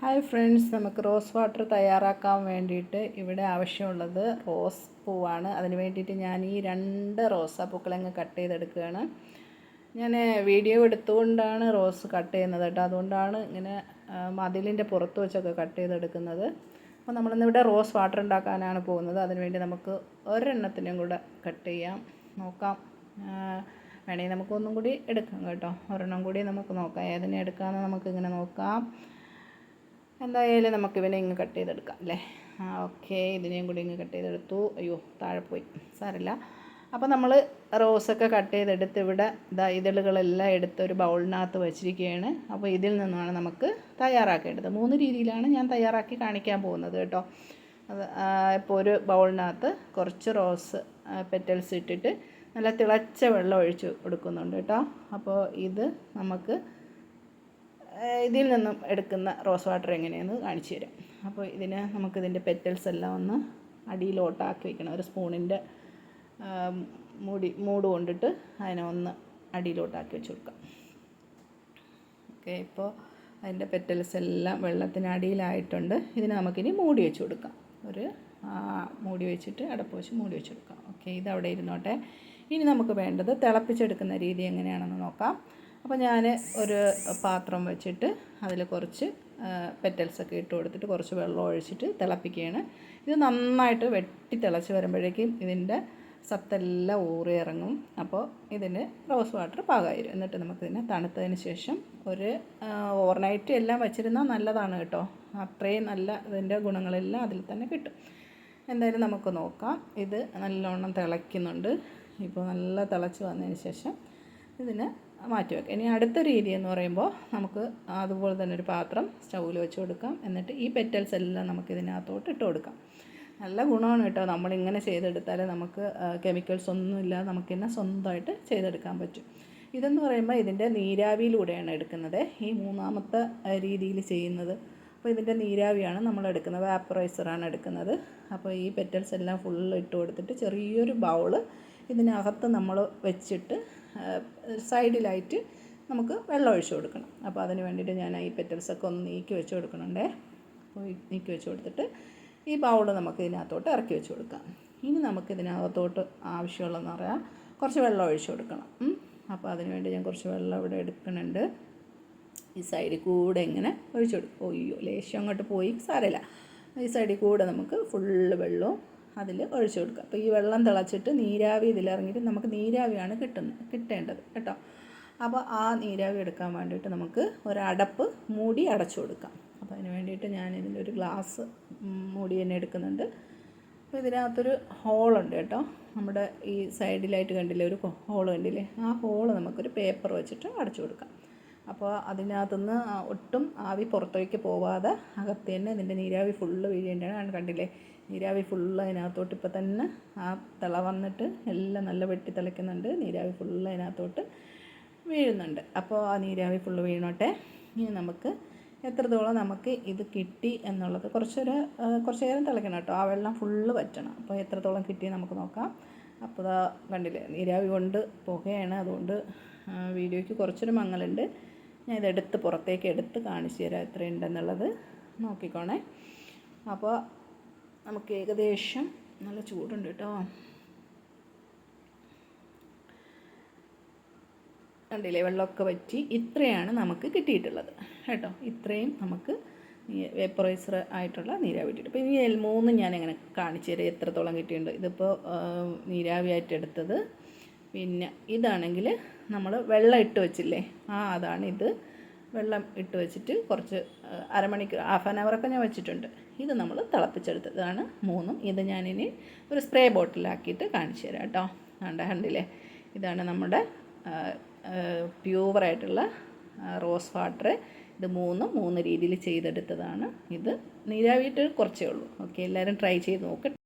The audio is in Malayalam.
ഹായ് ഫ്രണ്ട്സ്, നമുക്ക് റോസ് വാട്ടർ തയ്യാറാക്കാൻ വേണ്ടിയിട്ട് ഇവിടെ ആവശ്യമുള്ളത് റോസ് പൂവാണ്. അതിന് വേണ്ടിയിട്ട് ഞാൻ ഈ 2 റോസാപ്പൂക്കളങ്ങ് കട്ട് ചെയ്തെടുക്കുകയാണ്. ഞാൻ വീഡിയോ എടുത്തുകൊണ്ടാണ് റോസ് കട്ട് ചെയ്യുന്നത് കേട്ടോ. അതുകൊണ്ടാണ് ഇങ്ങനെ മതിലിൻ്റെ പുറത്ത് വെച്ചൊക്കെ കട്ട് ചെയ്തെടുക്കുന്നത്. അപ്പോൾ നമ്മളിന്നിവിടെ റോസ് വാട്ടർ ഉണ്ടാക്കാനാണ് പോകുന്നത്. അതിനുവേണ്ടി നമുക്ക് ഒരെണ്ണത്തിനും കൂടെ കട്ട് ചെയ്യാം, നോക്കാം. വേണമെങ്കിൽ നമുക്കൊന്നും കൂടി എടുക്കാം കേട്ടോ. ഒരെണ്ണം കൂടി നമുക്ക് നോക്കാം, ഏതിനെ എടുക്കാമെന്ന് നമുക്കിങ്ങനെ നോക്കാം. എന്തായാലും നമുക്കിവനെ ഇങ്ങ് കട്ട് ചെയ്തെടുക്കാം അല്ലേ. ഓക്കെ, ഇതിനെയും കൂടി ഇങ്ങ് കട്ട് ചെയ്തെടുത്തു. അയ്യോ, താഴെ പോയി, സാരമില്ല. അപ്പോൾ നമ്മൾ റോസൊക്കെ കട്ട് ചെയ്തെടുത്ത് ഇവിടെ ഇതളുകളെല്ലാം എടുത്ത് ഒരു ബൗളിനകത്ത് വെച്ചിരിക്കുകയാണ്. അപ്പോൾ ഇതിൽ നിന്നാണ് നമുക്ക് തയ്യാറാക്കേണ്ടത്. 3 രീതിയിലാണ് ഞാൻ തയ്യാറാക്കി കാണിക്കാൻ പോകുന്നത് കേട്ടോ. ഇപ്പോൾ ഒരു ബൗളിനകത്ത് കുറച്ച് റോസ് പെറ്റൽസ് ഇട്ടിട്ട് നല്ല തിളച്ച വെള്ളം ഒഴിച്ച് കൊടുക്കുന്നുണ്ട് കേട്ടോ. അപ്പോൾ ഇത് നമുക്ക് ഇതിൽ നിന്നും എടുക്കുന്ന റോസ് വാട്ടർ എങ്ങനെയാണെന്ന് കാണിച്ചു തരാം. അപ്പോൾ നമുക്കിതിൻ്റെ പെറ്റൽസ് എല്ലാം ഒന്ന് അടിയിലോട്ടാക്കി വയ്ക്കണം. ഒരു സ്പൂണിൻ്റെ മൂട് കൊണ്ടിട്ട് അതിനെ ഒന്ന് അടിയിലോട്ടാക്കി വെച്ച് കൊടുക്കാം. ഓക്കെ, ഇപ്പോൾ അതിൻ്റെ പെറ്റൽസ് എല്ലാം വെള്ളത്തിനടിയിലായിട്ടുണ്ട്. ഇതിന് നമുക്കിനി മൂടി വെച്ച് കൊടുക്കാം. ഒരു മൂടി വെച്ചിട്ട് അടപ്പ് വെച്ച് മൂടി വെച്ച് കൊടുക്കാം. ഓക്കെ, ഇതവിടെ ഇരുന്നോട്ടെ. ഇനി നമുക്ക് വേണ്ടത് തിളപ്പിച്ചെടുക്കുന്ന രീതി എങ്ങനെയാണെന്ന് നോക്കാം. അപ്പോൾ ഞാൻ ഒരു പാത്രം വെച്ചിട്ട് അതിൽ കുറച്ച് പെറ്റൽസൊക്കെ ഇട്ട് കൊടുത്തിട്ട് കുറച്ച് വെള്ളം ഒഴിച്ചിട്ട് തിളപ്പിക്കുകയാണ്. ഇത് നന്നായിട്ട് വെട്ടി തിളച്ച് വരുമ്പോഴേക്കും ഇതിൻ്റെ സത്തെല്ലാം ഊറി ഇറങ്ങും. അപ്പോൾ ഇതിന് റോസ് വാട്ടർ പാകമായിരുന്നു. എന്നിട്ട് നമുക്കിതിനെ തണുത്തതിന് ശേഷം ഒരു ഓവർനൈറ്റ് എല്ലാം വെച്ചിരുന്നാൽ നല്ലതാണ് കേട്ടോ. അത്രയും നല്ല ഇതിൻ്റെ ഗുണങ്ങളെല്ലാം അതിൽ തന്നെ കിട്ടും. എന്തായാലും നമുക്ക് നോക്കാം. ഇത് നല്ലോണം തിളയ്ക്കുന്നുണ്ട്. ഇപ്പോൾ നല്ല തിളച്ച് വന്നതിന് ശേഷം ഇതിന് മാറ്റി വയ്ക്കാം. ഇനി അടുത്ത രീതി എന്ന് പറയുമ്പോൾ നമുക്ക് അതുപോലെ തന്നെ ഒരു പാത്രം സ്റ്റൗവിൽ വെച്ച് കൊടുക്കാം. എന്നിട്ട് ഈ പെറ്റൽസ് എല്ലാം നമുക്ക് ഇതിനകത്തോട്ട് ഇട്ട് കൊടുക്കാം. നല്ല ഗുണമാണ് കേട്ടോ. നമ്മളിങ്ങനെ ചെയ്തെടുത്താൽ നമുക്ക് കെമിക്കൽസ് ഒന്നുമില്ലാതെ നമുക്കിന്നെ സ്വന്തമായിട്ട് ചെയ്തെടുക്കാൻ പറ്റും. ഇതെന്ന് പറയുമ്പോൾ ഇതിൻ്റെ നീരാവിയിലൂടെയാണ് എടുക്കുന്നത്. ഈ 3ാമത്തെ രീതിയിൽ ചെയ്യുന്നത്. അപ്പോൾ ഇതിൻ്റെ നീരാവിയാണ് നമ്മൾ എടുക്കുന്നത്, വാപ്പറൈസറാണ് എടുക്കുന്നത്. അപ്പോൾ ഈ പെറ്റൽസ് എല്ലാം ഫുള്ള് ഇട്ട് കൊടുത്തിട്ട് ചെറിയൊരു ബൗള് ഇതിനകത്ത് നമ്മൾ വെച്ചിട്ട് സൈഡിലായിട്ട് നമുക്ക് വെള്ളം ഒഴിച്ച് കൊടുക്കണം. അപ്പോൾ അതിന് വേണ്ടിയിട്ട് ഞാൻ ഈ പെറ്റൽസൊക്കെ ഒന്ന് നീക്കി വെച്ച് കൊടുക്കണുണ്ടേ. അപ്പോൾ നീക്കി വെച്ച് കൊടുത്തിട്ട് ഈ ബൗള് നമുക്ക് ഇതിനകത്തോട്ട് ഇറക്കി വെച്ച് കൊടുക്കാം. ഇനി നമുക്ക് ഇതിനകത്തോട്ട് ആവശ്യമുള്ളതെന്ന് പറയാം കുറച്ച് വെള്ളം ഒഴിച്ച് കൊടുക്കണം. അപ്പോൾ അതിന് വേണ്ടി ഞാൻ കുറച്ച് വെള്ളം ഇവിടെ എടുക്കുന്നുണ്ട്. ഈ സൈഡിൽ കൂടെ ഇങ്ങനെ ഒഴിച്ച് കൊടുക്കും. ഒയ്യോ, ലേശം അങ്ങോട്ട് പോയി, സാരമില്ല. ഈ സൈഡിൽ കൂടെ നമുക്ക് ഫുള്ള് വെള്ളവും അതിൽ ഒഴിച്ചു കൊടുക്കുക. അപ്പോൾ ഈ വെള്ളം തിളച്ചിട്ട് നീരാവി ഇതിലിറങ്ങിയിട്ട് നമുക്ക് നീരാവിയാണ് കിട്ടേണ്ടത് കേട്ടോ. അപ്പോൾ ആ നീരാവി എടുക്കാൻ വേണ്ടിയിട്ട് നമുക്ക് ഒരടപ്പ് മൂടി അടച്ചു കൊടുക്കാം. അപ്പോൾ അതിന് വേണ്ടിയിട്ട് ഞാൻ ഇതിൻ്റെ ഒരു ഗ്ലാസ് മൂടി തന്നെ എടുക്കുന്നുണ്ട്. അപ്പോൾ ഇതിനകത്തൊരു ഹോളുണ്ട് കേട്ടോ. നമ്മുടെ ഈ സൈഡിലായിട്ട് കണ്ടില്ലേ, ഒരു ഹോൾ കണ്ടില്ലേ, ആ ഹോള് നമുക്കൊരു പേപ്പർ വെച്ചിട്ട് അടച്ചു കൊടുക്കാം. അപ്പോൾ അതിനകത്തുനിന്ന് ഒട്ടും ആവി പുറത്തേക്ക് പോവാതെ അകത്ത് തന്നെ ഇതിൻ്റെ നീരാവി ഫുള്ള് വീഴേണ്ടതാണ്. കണ്ടില്ലേ, നീരാവി ഫുള്ള് അതിനകത്തോട്ട് ഇപ്പോൾ തന്നെ ആ തിള വന്നിട്ട് എല്ലാം നല്ല വെട്ടി തിളയ്ക്കുന്നുണ്ട്. നീരാവി ഫുള്ള് അതിനകത്തോട്ട് വീഴുന്നുണ്ട്. അപ്പോൾ ആ നീരാവി ഫുള്ള് വീണോട്ടെ. ഇനി നമുക്ക് എത്രത്തോളം നമുക്ക് ഇത് കിട്ടി എന്നുള്ളത് കുറച്ച് നേരം തിളയ്ക്കണം കേട്ടോ. ആ വെള്ളം ഫുള്ള് വറ്റണം. അപ്പോൾ എത്രത്തോളം കിട്ടി നമുക്ക് നോക്കാം. അപ്പോൾ കണ്ടില്ലേ, നീരാവി കൊണ്ട് പുകയാണ്. അതുകൊണ്ട് വീഡിയോയ്ക്ക് കുറച്ചൊരു മങ്ങലുണ്ട്. ഞാൻ ഇതെടുത്ത് പുറത്തേക്ക് എടുത്ത് കാണിച്ചു തരാം എത്രയുണ്ടെന്നുള്ളത്. നോക്കിക്കോണേ. അപ്പോൾ നമുക്ക് ഏകദേശം നല്ല ചൂടുണ്ട് കേട്ടോ. കണ്ടില്ലേ, വെള്ളമൊക്കെ വറ്റി ഇത്രയാണ് നമുക്ക് കിട്ടിയിട്ടുള്ളത് കേട്ടോ. ഇത്രയും നമുക്ക് വേപ്പറൈസർ ആയിട്ടുള്ള നീരാവി കിട്ടിയിട്ട്. അപ്പോൾ ഈ 3 ഞാൻ എങ്ങനെ കാണിച്ചു തരാം എത്രത്തോളം കിട്ടിയിട്ടുണ്ട്. ഇതിപ്പോൾ നീരാവിയായിട്ട് എടുത്തത്. പിന്നെ ഇതാണെങ്കിൽ നമ്മൾ വെള്ളം ഇട്ട് വെച്ചില്ലേ, അതാണ് ഇത്. വെള്ളം ഇട്ട് വെച്ചിട്ട് കുറച്ച് അരമണിക്കൂർ, ഹാഫ് ആൻ അവറൊക്കെ ഞാൻ വെച്ചിട്ടുണ്ട്. ഇത് നമ്മൾ തിളപ്പിച്ചെടുത്തതാണ് 3. ഇത് ഞാനിനി ഒരു സ്പ്രേ ബോട്ടിലാക്കിയിട്ട് കാണിച്ചു തരാം കേട്ടോ. കണ്ടില്ലേ, ഇതാണ് നമ്മുടെ പ്യൂവറായിട്ടുള്ള റോസ് വാട്ടർ. ഇത് 3 രീതിയിൽ ചെയ്തെടുത്തതാണ്. ഇത് നീരാവിയിട്ട് കുറച്ചേ ഉള്ളൂ. ഓക്കെ, എല്ലാവരും ട്രൈ ചെയ്ത് നോക്കട്ടെ.